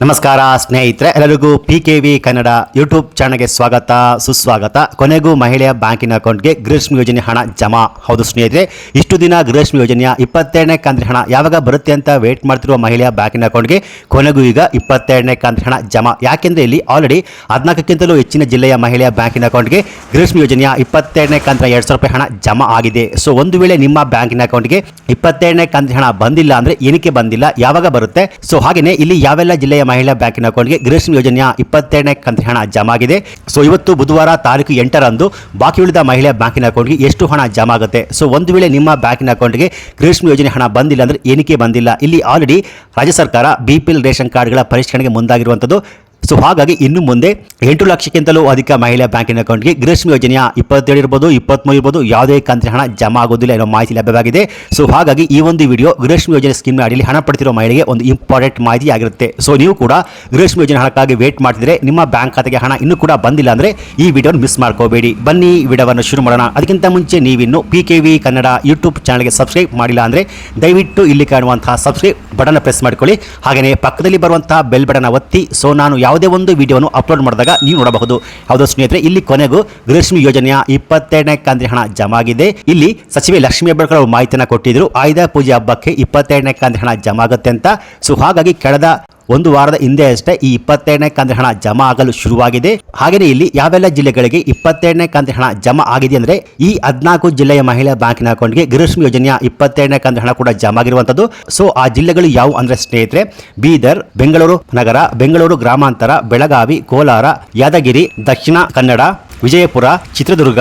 ನಮಸ್ಕಾರ ಸ್ನೇಹಿತರೆ, ಎಲ್ಲರಿಗೂ PKV ಕನ್ನಡ ಯೂಟ್ಯೂಬ್ ಚಾನಲ್ಗೆ ಸ್ವಾಗತ ಸುಸ್ವಾಗತ. ಕೊನೆಗೂ ಮಹಿಳೆಯ ಬ್ಯಾಂಕಿನ ಅಕೌಂಟ್ಗೆ ಗೃಹಲಕ್ಷ್ಮಿ ಯೋಜನೆ ಹಣ ಜಮಾ. ಹೌದು ಸ್ನೇಹಿತರೆ, ಇಷ್ಟು ದಿನ ಗೃಹಲಕ್ಷ್ಮಿ ಯೋಜನೆಯ 22ನೇ ಕಂತಿನ ಹಣ ಯಾವಾಗ ಬರುತ್ತೆ ಅಂತ ವೇಟ್ ಮಾಡ್ತಿರುವ ಮಹಿಳೆಯ ಬ್ಯಾಂಕಿನ ಅಕೌಂಟ್ಗೆ ಕೊನೆಗೂ ಈಗ 22ನೇ ಕಂತಿನ ಹಣ ಜಮಾ. ಯಾಕೆಂದರೆ ಇಲ್ಲಿ ಆಲ್ರೆಡಿ 14ಕ್ಕಿಂತಲೂ ಹೆಚ್ಚಿನ ಜಿಲ್ಲೆಯ ಮಹಿಳೆಯ ಬ್ಯಾಂಕಿನ ಅಕೌಂಟ್ಗೆ ಗೃಹಲಕ್ಷ್ಮಿ ಯೋಜನೆಯ 22ನೇ ಕಂತಿನ 2,000 ರೂಪಾಯಿ ಹಣ ಜಮಾ ಆಗಿದೆ. ಸೊ ಒಂದು ವೇಳೆ ನಿಮ್ಮ ಬ್ಯಾಂಕಿನ ಅಕೌಂಟ್ಗೆ 22ನೇ ಕಂತಿನ ಹಣ ಬಂದಿಲ್ಲ ಅಂದರೆ ಏನಕ್ಕೆ ಬಂದಿಲ್ಲ, ಯಾವಾಗ ಬರುತ್ತೆ, ಸೊ ಹಾಗೆಯೇ ಇಲ್ಲಿ ಯಾವೆಲ್ಲ ಜಿಲ್ಲೆಯ ಮಹಿಳಾ ಬ್ಯಾಂಕಿನ ಅಕೌಂಟ್ಗೆ ಗೃಹಲಕ್ಷ್ಮಿ ಯೋಜನೆಯ 22ನೇ ಕಂತಿನ ಹಣ ಜಮಾ ಆಗಿದೆ. ಸೊ ಇವತ್ತು ಬುಧವಾರ ತಾರೀಕು 8ರಂದು ಬಾಕಿ ಉಳಿದ ಮಹಿಳಾ ಬ್ಯಾಂಕಿನ ಅಕೌಂಟ್ಗೆ ಎಷ್ಟು ಹಣ ಜಮಾ ಆಗುತ್ತೆ. ಸೊ ಒಂದು ವೇಳೆ ನಿಮ್ಮ ಬ್ಯಾಂಕಿನ ಅಕೌಂಟ್ಗೆ ಗೃಹಲಕ್ಷ್ಮಿ ಯೋಜನೆ ಹಣ ಬಂದಿಲ್ಲ ಅಂದರೆ ಏನಕ್ಕೆ ಬಂದಿಲ್ಲ, ಇಲ್ಲಿ ಆಲ್ರೆಡಿ ರಾಜ್ಯ ಸರ್ಕಾರ BPL ರೇಷನ್ ಕಾರ್ಡ್ಗಳ ಪರಿಷ್ಕರಣೆಗೆ ಮುಂದಾಗಿರುವಂಥದ್ದು. ಸೊ ಹಾಗಾಗಿ ಇನ್ನು ಮುಂದೆ 8 ಲಕ್ಷಕ್ಕಿಂತಲೂ ಅಧಿಕ ಮಹಿಳಾ ಬ್ಯಾಂಕಿನ ಅಕೌಂಟ್ಗೆ ಗೃಹಲಕ್ಷ್ಮಿ ಯೋಜನೆಯ 27 ಇರ್ಬೋದು, 23 ಇರ್ಬೋದು, ಯಾವುದೇ ಕಂತಿನ ಹಣ ಜಮಾ ಆಗೋದಿಲ್ಲ ಅನ್ನೋ ಮಾಹಿತಿ ಲಭ್ಯವಾಗಿದೆ. ಸೊ ಹಾಗಾಗಿ ಈ ಒಂದು ವಿಡಿಯೋ ಗೃಹಲಕ್ಷ್ಮಿ ಯೋಜನೆ ಸ್ಕೀಮ್ ಅಡಿಯಲ್ಲಿ ಹಣ ಪಡೆದಿರೋ ಮಹಿಳೆಗೆ ಒಂದು ಇಂಪಾರ್ಟೆಂಟ್ ಮಾಹಿತಿ ಆಗಿರುತ್ತೆ. ಸೊ ನೀವು ಕೂಡ ಗೃಹಲಕ್ಷ್ಮಿ ಯೋಜನೆ ಹಣಕ್ಕಾಗಿ ವೇಟ್ ಮಾಡ್ತಿದ್ರೆ, ನಿಮ್ಮ ಬ್ಯಾಂಕ್ ಖಾತೆಗೆ ಹಣ ಇನ್ನೂ ಕೂಡ ಬಂದಿಲ್ಲ ಅಂದರೆ ಈ ವಿಡಿಯೋನ ಮಿಸ್ ಮಾಡ್ಕೋಬೇಡಿ. ಬನ್ನಿ ವಿಡಿಯೋವನ್ನು ಶುರು ಮಾಡೋಣ. ಅದಕ್ಕಿಂತ ಮುಂಚೆ ನೀವಿನ್ನು PKV ಕನ್ನಡ ಯೂಟ್ಯೂಬ್ ಚಾನಲ್ಗೆ ಸಬ್ಸ್ಕ್ರೈಬ್ ಮಾಡಿಲ್ಲ ಅಂದರೆ ದಯವಿಟ್ಟು ಇಲ್ಲಿ ಕಾಣುವಂತಹ ಸಬ್ಸ್ಕ್ರೈಬ್ ಬಟನ್ ಪ್ರೆಸ್ ಮಾಡ್ಕೊಳ್ಳಿ. ಹಾಗೆಯೇ ಪಕ್ಕದಲ್ಲಿ ಬರುವಂತಹ ಬೆಲ್ ಬಟನ್ ಒತ್ತಿ. ಸೊ ನಾನು ಯಾವುದೇ ಒಂದು ವಿಡಿಯೋವನ್ನು ಅಪ್ಲೋಡ್ ಮಾಡಿದಾಗ ನೀವು ನೋಡಬಹುದು. ಹೌದು ಸ್ನೇಹಿತರೆ, ಇಲ್ಲಿ ಕೊನೆಗೂ ಗೃಹಲಕ್ಷ್ಮಿ ಯೋಜನೆಯ 22ನೇ ಕಂತಿನ ಹಣ ಜಮಾ ಆಗಿದೆ. ಇಲ್ಲಿ ಸಚಿವೆ ಲಕ್ಷ್ಮೀ ಹೆಬ್ಬಾಳ್ಕರ್ ಅವರು ಮಾಹಿತಿಯನ್ನು ಕೊಟ್ಟಿದ್ರು, ಆಯುಧ ಪೂಜೆ ಹಬ್ಬಕ್ಕೆ 22ನೇ ಕಂತಿನ ಹಣ ಜಮಾ ಆಗುತ್ತೆ ಅಂತ. ಸೊ ಹಾಗಾಗಿ ಕಳೆದ ಒಂದು ವಾರದ ಹಿಂದೆ ಅಷ್ಟೇ ಈ 22ನೇ ಕಂತಿನ ಹಣ ಜಮಾ ಆಗಲು ಶುರುವಾಗಿದೆ. ಹಾಗೆಯೇ ಇಲ್ಲಿ ಯಾವೆಲ್ಲ ಜಿಲ್ಲೆಗಳಿಗೆ 22ನೇ ಕಂತಿನ ಹಣ ಜಮಾ ಆಗಿದೆ ಅಂದರೆ ಈ 14 ಜಿಲ್ಲೆಯ ಮಹಿಳಾ ಬ್ಯಾಂಕಿನ ಅಕೌಂಟ್ಗೆ ಗೃಹಲಕ್ಷ್ಮಿ ಯೋಜನೆಯ 22ನೇ ಕಂತಿನ ಹಣ ಕೂಡ ಜಮಾ ಆಗಿರುವಂಥದ್ದು. ಸೊ ಆ ಜಿಲ್ಲೆಗಳು ಯಾವುವು ಅಂದರೆ ಸ್ನೇಹಿತರೆ, ಬೀದರ್, ಬೆಂಗಳೂರು ನಗರ, ಬೆಂಗಳೂರು ಗ್ರಾಮಾಂತರ, ಬೆಳಗಾವಿ, ಕೋಲಾರ, ಯಾದಗಿರಿ, ದಕ್ಷಿಣ ಕನ್ನಡ, ವಿಜಯಪುರ, ಚಿತ್ರದುರ್ಗ,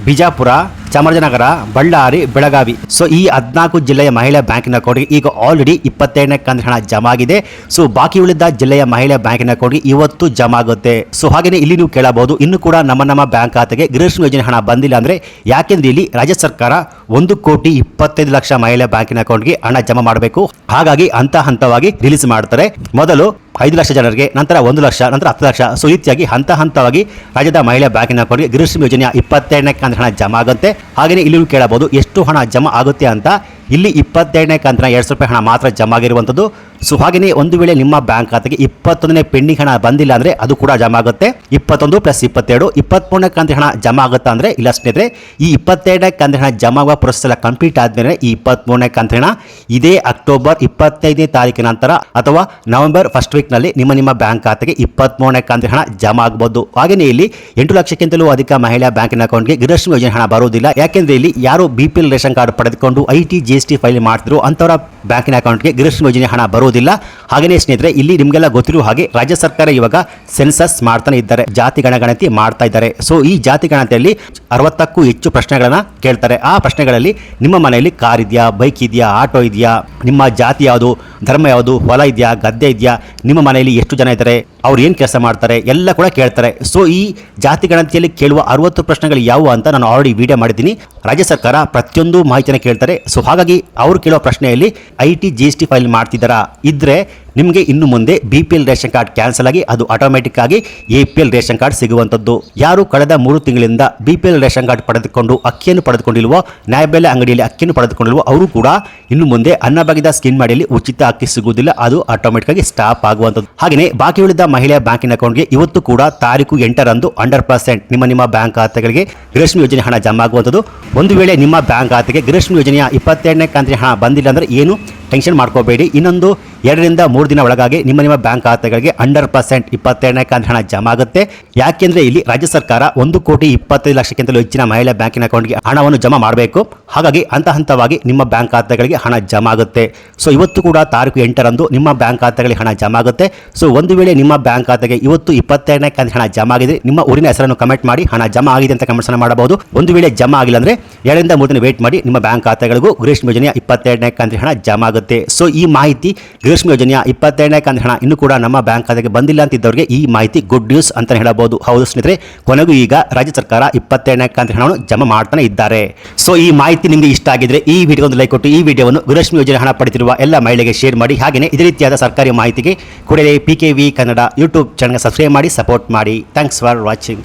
ಬಿಜಾಪುರ, ಚಾಮರಾಜನಗರ, ಬಳ್ಳಾರಿ, ಬೆಳಗಾವಿ. ಸೊ ಈ 14 ಜಿಲ್ಲೆಯ ಮಹಿಳಾ ಬ್ಯಾಂಕಿನ ಅಕೌಂಟ್ಗೆ ಈಗ ಆಲ್ರೆಡಿ 22ನೇ ಕಂತಿನ ಹಣ ಜಮಾ ಆಗಿದೆ. ಸೊ ಬಾಕಿ ಉಳಿದ ಜಿಲ್ಲೆಯ ಮಹಿಳಾ ಬ್ಯಾಂಕಿನ ಅಕೌಂಟ್ಗೆ ಇವತ್ತು ಜಮಾ ಆಗುತ್ತೆ. ಸೊ ಹಾಗೆಯೇ ಇಲ್ಲಿ ನೀವು ಕೇಳಬಹುದು, ಇನ್ನು ಕೂಡ ನಮ್ಮ ಬ್ಯಾಂಕ್ ಖಾತೆಗೆ ಗೃಹಲಕ್ಷ್ಮಿ ಯೋಜನೆ ಹಣ ಬಂದಿಲ್ಲ ಅಂದರೆ ಯಾಕೆಂದ್ರೆ ಇಲ್ಲಿ ರಾಜ್ಯ ಸರ್ಕಾರ 1,25,00,000 ಮಹಿಳಾ ಬ್ಯಾಂಕಿನ ಅಕೌಂಟ್ಗೆ ಹಣ ಜಮಾ ಮಾಡಬೇಕು. ಹಾಗಾಗಿ ಹಂತವಾಗಿ ರಿಲೀಸ್ ಮಾಡ್ತಾರೆ. ಮೊದಲು 5 ಲಕ್ಷ ಜನರಿಗೆ, ನಂತರ 1 ಲಕ್ಷ, ನಂತರ 10 ಲಕ್ಷ. ಸೊ ಈ ರೀತಿಯಾಗಿ ಹಂತವಾಗಿ ರಾಜ್ಯದ ಮಹಿಳಾ ಬ್ಯಾಂಕಿನ ಅಕೌಂಟ್ಗೆ ಗೃಹಲಕ್ಷ್ಮಿ ಯೋಜನೆಯ 22ನೇ ಕಂತಿನ ಹಣ ಜಮಾ ಆಗುತ್ತೆ. ಹಾಗೆಯೇ ಇಲ್ಲಿ ನೀವು ಕೇಳಬಹುದು ಎಷ್ಟು ಹಣ ಜಮಾ ಆಗುತ್ತೆ ಅಂತ. ಇಲ್ಲಿ 22ನೇ ಕಂತಿನ 2,000 ರೂಪಾಯಿ ಹಣ ಮಾತ್ರ ಜಮಾ ಆಗಿರುವಂಥದ್ದು. ಸೊ ಹಾಗೆಯೇ ಒಂದು ವೇಳೆ ನಿಮ್ಮ ಬ್ಯಾಂಕ್ ಖಾತೆಗೆ 21ನೇ ಪೆಂಡಿಂಗ್ ಹಣ ಬಂದಿಲ್ಲ ಅಂದರೆ ಅದು ಕೂಡ ಜಮಾ ಆಗುತ್ತೆ. 21 + 22 23ನೇ ಕಂತಿನ ಹಣ ಜಮಾ ಆಗುತ್ತಾ ಅಂದರೆ ಇಲ್ಲ ಸ್ನೇಹಿತರೆ, ಈ 22ನೇ ಕಂತಿನ ಹಣ ಜಮಾ ಆಗುವ ಪ್ರೊಸೆಸ್ ಎಲ್ಲ ಕಂಪ್ಲೀಟ್ ಆದಮೇಲೆ ಈ 23ನೇ ಕಂತಿನ ಹಣ ಇದೇ ಅಕ್ಟೋಬರ್ 25ನೇ ತಾರೀಕಿನ ನಂತರ ಅಥವಾ ನವೆಂಬರ್ ಫಸ್ಟ್ ವೀಕ್ನಲ್ಲಿ ನಿಮ್ಮ ಬ್ಯಾಂಕ್ ಖಾತೆಗೆ 23ನೇ ಕಂತಿನ ಹಣ ಜಮಾ ಆಗಬಹುದು. ಹಾಗೆಯೇ ಇಲ್ಲಿ 8 ಲಕ್ಷಕ್ಕಿಂತಲೂ ಅಧಿಕ ಮಹಿಳಾ ಬ್ಯಾಂಕಿನ ಅಕೌಂಟ್ಗೆ ಗೃಹಲಕ್ಷ್ಮಿ ಯೋಜನೆ ಹಣ ಬರುವುದಿಲ್ಲ. ಯಾಕೆಂದ್ರೆ ಇಲ್ಲಿ ಯಾರು BPL ರೇಷನ್ ಕಾರ್ಡ್ ಪಡೆದುಕೊಂಡು IT GST ಫೈಲ್ ಮಾಡ್ತಿದ್ರು ಅಂಥವರ ಬ್ಯಾಂಕಿನ ಅಕೌಂಟ್ಗೆ ಗೃಹಲಕ್ಷ್ಮಿ ಯೋಜನೆ ಹಣ ಬರುವುದಿಲ್ಲ. ಹಾಗೆಯೇ ಸ್ನೇಹಿತರೆ, ಇಲ್ಲಿ ನಿಮಗೆಲ್ಲ ಗೊತ್ತಿರುವ ಹಾಗೆ ರಾಜ್ಯ ಸರ್ಕಾರ ಇವಾಗ ಸೆನ್ಸಸ್ ಮಾಡ್ತಾನೆ ಇದ್ದಾರೆ, ಜಾತಿ ಗಣತಿ ಮಾಡ್ತಾ ಇದ್ದಾರೆ. ಸೊ ಈ ಜಾತಿ ಗಣತಿಯಲ್ಲಿ 60ಕ್ಕೂ ಹೆಚ್ಚು ಪ್ರಶ್ನೆಗಳನ್ನ ಕೇಳ್ತಾರೆ. ಆ ಪ್ರಶ್ನೆಗಳಲ್ಲಿ ನಿಮ್ಮ ಮನೆಯಲ್ಲಿ ಕಾರ್ ಇದೆಯಾ, ಬೈಕ್ ಇದೆಯಾ, ಆಟೋ ಇದೆಯಾ, ನಿಮ್ಮ ಜಾತಿ ಯಾವುದು, ಧರ್ಮ ಯಾವುದು, ಹೊಲ ಇದೆಯಾ, ಗದ್ದೆ ಇದೆಯಾ, ನಿಮ್ಮ ಮನೆಯಲ್ಲಿ ಎಷ್ಟು ಜನ ಇದ್ದಾರೆ, ಅವ್ರು ಏನು ಕೆಲಸ ಮಾಡ್ತಾರೆ ಎಲ್ಲ ಕೂಡ ಕೇಳ್ತಾರೆ. ಸೊ ಈ ಜಾತಿ ಗಣತಿಯಲ್ಲಿ ಕೇಳುವ 60 ಪ್ರಶ್ನೆಗಳು ಯಾವುವು ಅಂತ ನಾನು ಆಲ್ರೆಡಿ ವಿಡಿಯೋ ಮಾಡಿದ್ದೀನಿ. ರಾಜ್ಯ ಸರ್ಕಾರ ಪ್ರತಿಯೊಂದು ಮಾಹಿತಿಯನ್ನು ಕೇಳ್ತಾರೆ. ಸೊ ಹಾಗಾಗಿ ಅವರು ಕೇಳುವ ಪ್ರಶ್ನೆಯಲ್ಲಿ IT GST ಫೈಲ್ ಮಾಡ್ತಿದ್ದಾರಾ ಇದ್ರೆ ನಿಮಗೆ ಇನ್ನು ಮುಂದೆ BPL ರೇಷನ್ ಕಾರ್ಡ್ ಕ್ಯಾನ್ಸಲ್ ಆಗಿ ಅದು ಆಟೋಮೆಟಿಕ್ ಆಗಿ APL ರೇಷನ್ ಕಾರ್ಡ್ ಸಿಗುವಂಥದ್ದು. ಯಾರು ಕಳೆದ 3 ತಿಂಗಳಿಂದ BPL ರೇಷನ್ ಕಾರ್ಡ್ ಪಡೆದುಕೊಂಡು ಅಕ್ಕಿಯನ್ನು ಪಡೆದುಕೊಂಡಿಲ್ವೋ, ನ್ಯಾಯಬೆಲೆ ಅಂಗಡಿಯಲ್ಲಿ ಅಕ್ಕಿಯನ್ನು ಪಡೆದುಕೊಂಡಿಲ್ವೋ ಅವರು ಕೂಡ ಇನ್ನು ಮುಂದೆ ಅನ್ನಭಾಗ್ಯದ ಸ್ಕೀಮ್ ಅಡಿಯಲ್ಲಿ ಉಚಿತ ಅಕ್ಕಿ ಸಿಗುವುದಿಲ್ಲ, ಅದು ಆಟೋಮೆಟಿಕ್ ಆಗಿ ಸ್ಟಾಪ್ ಆಗುವಂಥದ್ದು. ಹಾಗೆಯೇ ಬಾಕಿ ಉಳಿದ ಮಹಿಳಾ ಬ್ಯಾಂಕಿನ ಅಕೌಂಟ್ಗೆ ಇವತ್ತು ಕೂಡ ತಾರೀಕು 8ರಂದು 100% ನಿಮ್ಮ ಬ್ಯಾಂಕ್ ಖಾತೆಗಳಿಗೆ ಗೃಹಲಕ್ಷ್ಮಿ ಯೋಜನೆ ಹಣ ಜಮಾ ಆಗುವಂಥದ್ದು. ಒಂದು ವೇಳೆ ನಿಮ್ಮ ಬ್ಯಾಂಕ್ ಖಾತೆಗೆ ಗೃಹಲಕ್ಷ್ಮಿ ಯೋಜನೆಯ 22ನೇ ಕಂತಿನ ಹಣ ಬಂದಿಲ್ಲ ಅಂದರೆ ಏನು ಟೆನ್ಷನ್ ಮಾಡ್ಕೋಬೇಡಿ. ಇನ್ನೊಂದು 2 ರಿಂದ 3 ದಿನ ಒಳಗಾಗಿ ನಿಮ್ಮ ಬ್ಯಾಂಕ್ ಖಾತೆಗಳಿಗೆ 100% 22ನೇ ಕಂತಿನ ಹಣ ಜಮಾ ಆಗುತ್ತೆ. ಯಾಕೆಂದ್ರೆ ಇಲ್ಲಿ ರಾಜ್ಯ ಸರ್ಕಾರ 1,25,00,000ಕ್ಕಿಂತಲೂ ಹೆಚ್ಚಿನ ಮಹಿಳಾ ಬ್ಯಾಂಕಿನ ಅಕೌಂಟ್ಗೆ ಹಣವನ್ನು ಜಮಾ ಮಾಡಬೇಕು. ಹಾಗಾಗಿ ಹಂತವಾಗಿ ನಿಮ್ಮ ಬ್ಯಾಂಕ್ ಖಾತೆಗಳಿಗೆ ಹಣ ಜಮಾ ಆಗುತ್ತೆ. ಸೊ ಇವತ್ತು ಕೂಡ ತಾರೀಕು 8ರಂದು ನಿಮ್ಮ ಬ್ಯಾಂಕ್ ಖಾತೆಗಳಿಗೆ ಹಣ ಜಮಾ ಆಗುತ್ತೆ. ಸೊ ಒಂದು ವೇಳೆ ನಿಮ್ಮ ಬ್ಯಾಂಕ್ ಖಾತೆಗೆ ಇವತ್ತು 22ನೇ ಕಂತಿನ ಹಣ ಜಮಾ ಆಗಿದೆ, ನಿಮ್ಮ ಊರಿನ ಹೆಸರನ್ನು ಕಮೆಂಟ್ ಮಾಡಿ ಹಣ ಜಮಾ ಆಗಿದೆ ಅಂತ ಕಮೆಂಟ್ಸ್ ಮಾಡಬಹುದು. ಒಂದು ವೇಳೆ ಜಮಾ ಆಗಿಲ್ಲ ಅಂದರೆ 2 ರಿಂದ 3 ದಿನ ವೇಟ್ ಮಾಡಿ, ನಿಮ್ಮ ಬ್ಯಾಂಕ್ ಖಾತೆಗಳಿಗೂ ಗೃಹಲಕ್ಷ್ಮಿ ಯೋಜನೆಯ 22ನೇ ಕಂತಿನ ಹಣ ಜಮಾ ಆಗುತ್ತೆ. ಸೊ ಈ ಮಾಹಿತಿ ಗೃಹಲಕ್ಷ್ಮಿ ಯೋಜನೆಯ 22ನೇ ಕಂತಿನ ಹಣ ಇನ್ನೂ ಕೂಡ ನಮ್ಮ ಬ್ಯಾಂಕ್ ಖಾತೆಗೆ ಬಂದಿಲ್ಲ ಅಂತಿದ್ದವರಿಗೆ ಈ ಮಾಹಿತಿ ಗುಡ್ ನ್ಯೂಸ್ ಅಂತ ಹೇಳಬಹುದು. ಹೌದು ಸ್ನೇಹಿತರೆ, ಕೊನೆಗೂ ಈಗ ರಾಜ್ಯ ಸರ್ಕಾರ 22ನೇ ಕಂತಿನ ಹಣವನ್ನು ಜಮಾ ಮಾಡ್ತಾನೆ ಇದ್ದಾರೆ. ಸೊ ಈ ಮಾಹಿತಿ ನಿಮಗೆ ಇಷ್ಟ ಆಗಿದ್ರೆ ಈ ವಿಡಿಯೋ ಒಂದು ಲೈಕ್ ಕೊಟ್ಟು ಈ ವಿಡಿಯೋವನ್ನು ಗೃಹಲಕ್ಷ್ಮಿ ಯೋಜನೆ ಹಣ ಪಡೆದಿರುವ ಎಲ್ಲ ಮಹಿಳೆಗೆ ಶೇರ್ ಮಾಡಿ. ಹಾಗೆಯೇ ಇದೇ ರೀತಿಯಾದ ಸರ್ಕಾರಿ ಮಾಹಿತಿಗೆ ಕೂಡಲೇ PKV ಕನ್ನಡ ಯೂಟ್ಯೂಬ್ ಚಾನಲ್ಗೆ ಸಬ್ಸ್ಕ್ರೈಬ್ ಮಾಡಿ, ಸಪೋರ್ಟ್ ಮಾಡಿ. Thanks for watching.